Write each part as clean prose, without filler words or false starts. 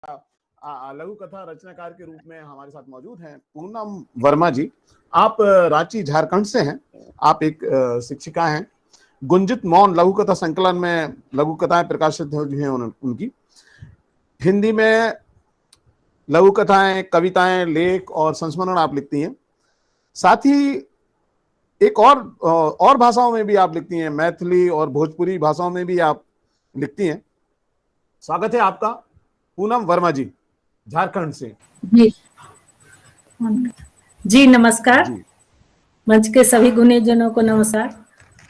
लघु कथा रचनाकार के रूप में हमारे साथ मौजूद हैं पूनम वर्मा जी। आप रांची झारखंड से हैं। आप एक शिक्षिका हैं। गुंजित मौन लघु कथा संकलन में लघु कथाएं प्रकाशित हुई हैं उनकी। हिंदी में लघु कथाएं, कविताएं, लेख और संस्मरण आप लिखती हैं। साथ ही एक और भाषाओं में भी आप लिखती हैं, मैथिली और भोजपुरी भाषाओं में भी आप लिखती हैं। स्वागत है आपका पूनम वर्मा जी, झारखंड से। जी नमस्कार जी। मंच के सभी गुणीजनों को नमस्कार।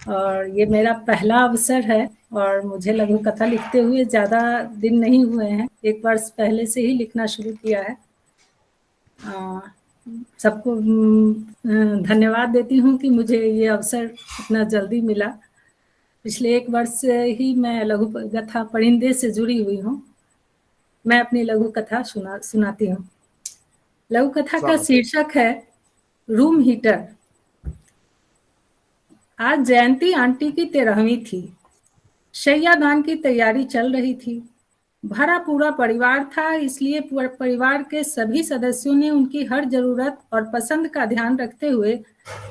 और ये मेरा पहला अवसर है और मुझे लघु कथा लिखते हुए ज़्यादा दिन नहीं हुए हैं, 1 वर्ष पहले से ही लिखना शुरू किया है। सबको धन्यवाद देती हूँ कि मुझे ये अवसर इतना जल्दी मिला। पिछले 1 वर्ष से ही मैं लघु कथा परिंदे से जुड़ी हुई हूँ। मैं अपनी लघु कथा सुनाती हूँ। लघु कथा का शीर्षक है रूम हीटर। आज जयंती आंटी की 13वीं थी। शैयादान की तैयारी चल रही थी। भरा पूरा परिवार था, इसलिए परिवार के सभी सदस्यों ने उनकी हर जरूरत और पसंद का ध्यान रखते हुए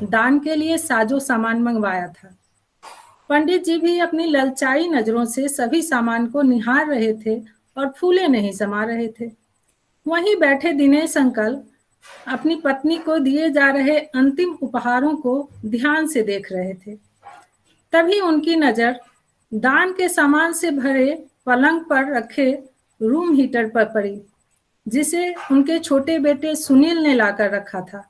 दान के लिए साजो सामान मंगवाया था। पंडित जी भी अपनी ललचाई नजरों से सभी सामान को निहार रहे थे और फूले नहीं समा रहे थे। वहीं बैठे दिनेश अंकल अपनी पत्नी को दिए जा रहे अंतिम उपहारों को ध्यान से देख रहे थे। तभी उनकी नजर दान के सामान से भरे पलंग पर रखे रूम हीटर पर पड़ी, जिसे उनके छोटे बेटे सुनील ने लाकर रखा था।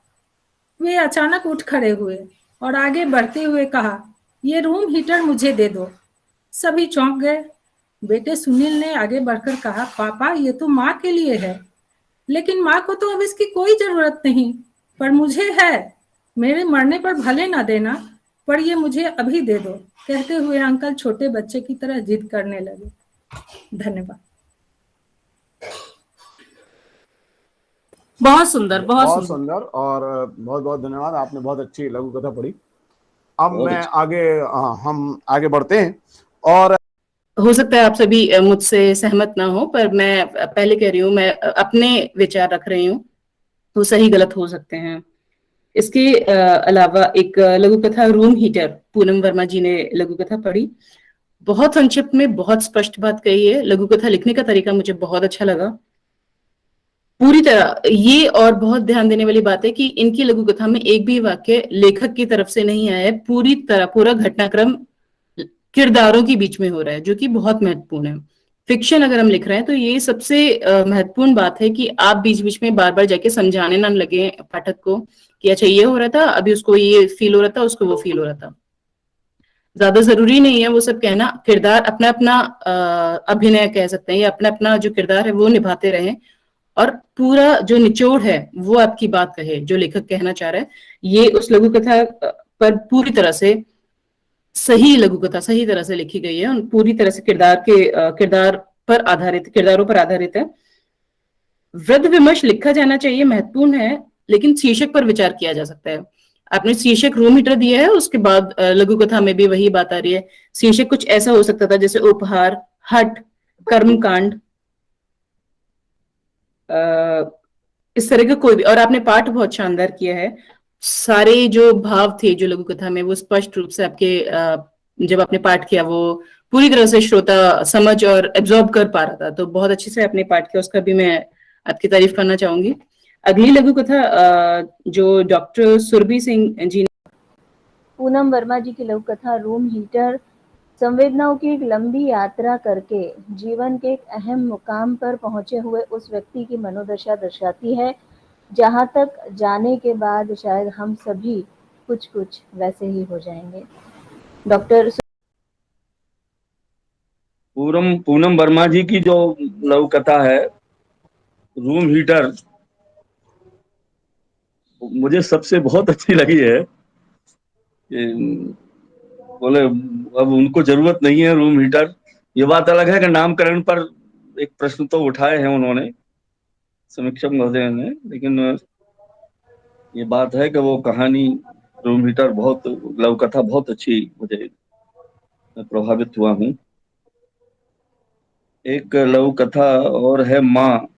वे अचानक उठ खड़े हुए और आगे बढ़ते हुए कहा, ये रूम हीटर मुझे दे दो। सभी चौंक गए। बेटे सुनील ने आगे बढ़कर कहा, पापा ये तो माँ के लिए है। लेकिन माँ को तो अब इसकी कोई जरूरत नहीं, पर मुझे है। मेरे मरने पर भले ना देना, पर ये मुझे अभी दे दो। कहते हुए अंकल छोटे बच्चे की तरह जिद करने लगे। धन्यवाद। बहुत सुंदर, बहुत सुंदर और बहुत बहुत धन्यवाद। आपने बहुत अच्छी लघु कथा पढ़ी। अब मैं हम आगे बढ़ते हैं। और हो सकता है आप सभी मुझसे सहमत ना हो, पर मैं पहले कह रही हूँ, मैं अपने विचार रख रही हूँ, तो सही गलत हो सकते हैं। इसके अलावा एक लघु कथा रूम हीटर, पूनम वर्मा जी ने लघु कथा पढ़ी। बहुत संक्षिप्त में बहुत स्पष्ट बात कही है। लघु कथा लिखने का तरीका मुझे बहुत अच्छा लगा। पूरी तरह ये और बहुत ध्यान देने वाली बात है कि इनकी लघु कथा में एक भी वाक्य लेखक की तरफ से नहीं आया है। पूरी तरह पूरा घटनाक्रम किरदारों के बीच में हो रहा है, जो कि बहुत महत्वपूर्ण है। फिक्शन अगर हम लिख रहे हैं तो ये सबसे महत्वपूर्ण बात है कि आप बीच बीच में बार बार जाके समझाने ना लगे पाठक को कि अच्छा ये हो रहा था, अभी उसको ये फील हो रहा था, उसको वो फील हो रहा था। ज्यादा जरूरी नहीं है वो सब कहना। किरदार अपना अपना अभिनय कह सकते हैं, या अपना अपना जो किरदार है वो निभाते रहें, और पूरा जो निचोड़ है वो आपकी बात कहे, जो लेखक कहना चाह रहा है। ये उस लघु कथा पर पूरी तरह से सही लघु कथा सही तरह से लिखी गई है, पूरी तरह से किरदारों पर आधारित है। वृद्ध विमर्श लिखा जाना चाहिए, महत्वपूर्ण है, लेकिन शीर्षक पर विचार किया जा सकता है। आपने शीर्षक रूम हीटर दिया है, उसके बाद लघु कथा में भी वही बात आ रही है। शीर्षक कुछ ऐसा हो सकता था जैसे उपहार, हट, कर्मकांड, इस तरह का कोई भी। और आपने पाठ बहुत शानदार किया है। सारे जो भाव थे जो लघु कथा में, वो स्पष्ट रूप से आपके जब आपने पाठ किया वो पूरी तरह से श्रोता समझ और एब्जॉर्ब कर पा रहा था। तो बहुत अच्छे से आपने पाठ किया, उसका भी मैं आपकी तारीफ करना चाहूंगी। अगली लघु कथा जो डॉक्टर सुरभि सिंह जी, पूनम वर्मा जी की लघु कथा रूम हीटर संवेदनाओं की एक लंबी यात्रा करके जीवन के एक अहम मुकाम पर पहुंचे हुए उस व्यक्ति की मनोदशा दर्शाती है, जहां तक जाने के बाद शायद हम सभी कुछ कुछ वैसे ही हो जाएंगे। डॉक्टर पूनम वर्मा जी की जो लघु कथा है रूम हीटर, मुझे सबसे बहुत अच्छी लगी है। बोले अब उनको जरूरत नहीं है रूम हीटर। ये बात अलग है कि नामकरण पर एक प्रश्न तो उठाए हैं उन्होंने, समीक्षक महोदय ने, लेकिन ये बात है कि वो कहानी रूम हीटर बहुत लघु कथा बहुत अच्छी, मुझे प्रभावित हुआ हूँ। एक लघु कथा और है माँ।